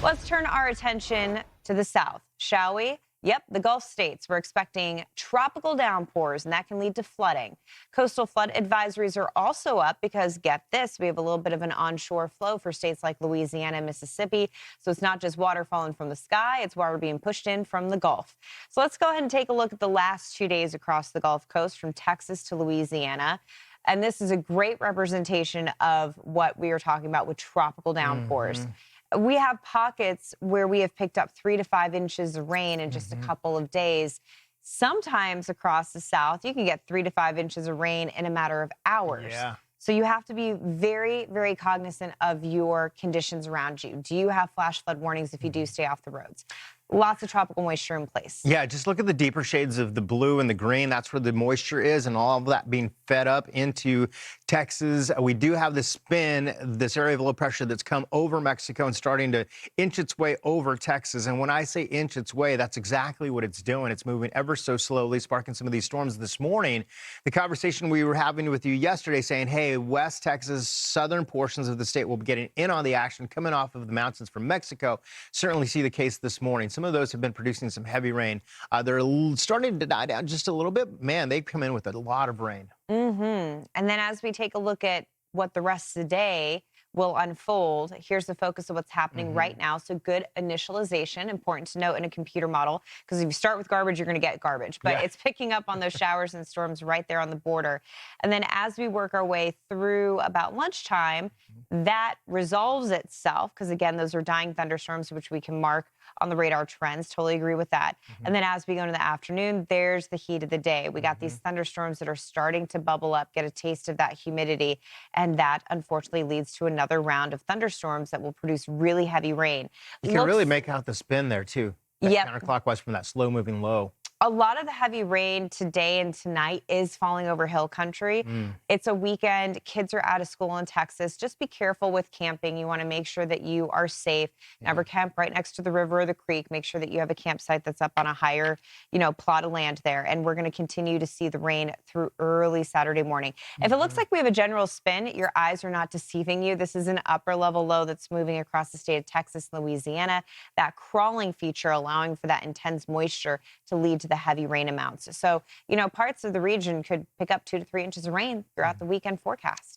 Let's turn our attention to the south, shall we? Yep, the Gulf states. We're expecting tropical downpours, and that can lead to flooding. Coastal flood advisories are also up because, get this, we have a little bit of an onshore flow for states like Louisiana and Mississippi. So it's not just water falling from the sky, it's water being pushed in from the Gulf. So let's go ahead and take a look at the last 2 days across the Gulf Coast from Texas to Louisiana. And this is a great representation of what we are talking about with tropical downpours. We have pockets where we have picked up 3 to 5 inches of rain in just a couple of days. Sometimes across the south, you can get 3 to 5 inches of rain in a matter of hours. Yeah. So you have to be very, very cognizant of your conditions around you. Do you have flash flood warnings if you do stay off the roads? Lots of tropical moisture in place. Yeah, just look at the deeper shades of the blue and the green. That's where the moisture is, and all of that being fed up into Texas. We do have this spin, this area of low pressure that's come over Mexico and starting to inch its way over Texas. And when I say inch its way, that's exactly what it's doing. It's moving ever so slowly, sparking some of these storms this morning. The conversation we were having with you yesterday saying, hey, West Texas, southern portions of the state will be getting in on the action coming off of the mountains from Mexico. Certainly see the case this morning. Some of those have been producing some heavy rain. They're starting to die down just a little bit. Man, they've come in with a lot of rain. And then as we take a look at what the rest of the day will unfold, here's the focus of what's happening right now. So good initialization, important to note in a computer model, because if you start with garbage, you're going to get garbage. But it's picking up on those showers and storms right there on the border. And then as we work our way through about lunchtime, that resolves itself, because again, those are dying thunderstorms, which we can mark on the radar trends. Totally agree with that. And then as we go into the afternoon, there's the heat of the day. We got these thunderstorms that are starting to bubble up, get a taste of that humidity, and that unfortunately leads to another round of thunderstorms that will produce really heavy rain. You can really make out the spin there too. Counterclockwise from that slow moving low. A lot of the heavy rain today and tonight is falling over hill country. It's a weekend. Kids are out of school in Texas. Just be careful with camping. You want to make sure that you are safe. Never camp right next to the river or the creek. Make sure that you have a campsite that's up on a higher, plot of land there. And we're going to continue to see the rain through early Saturday morning. If it looks like we have a general spin, your eyes are not deceiving you. This is an upper level low that's moving across the state of Texas, Louisiana. That crawling feature allowing for that intense moisture to lead to the heavy rain amounts. So, parts of the region could pick up 2 to 3 inches of rain throughout the weekend forecast.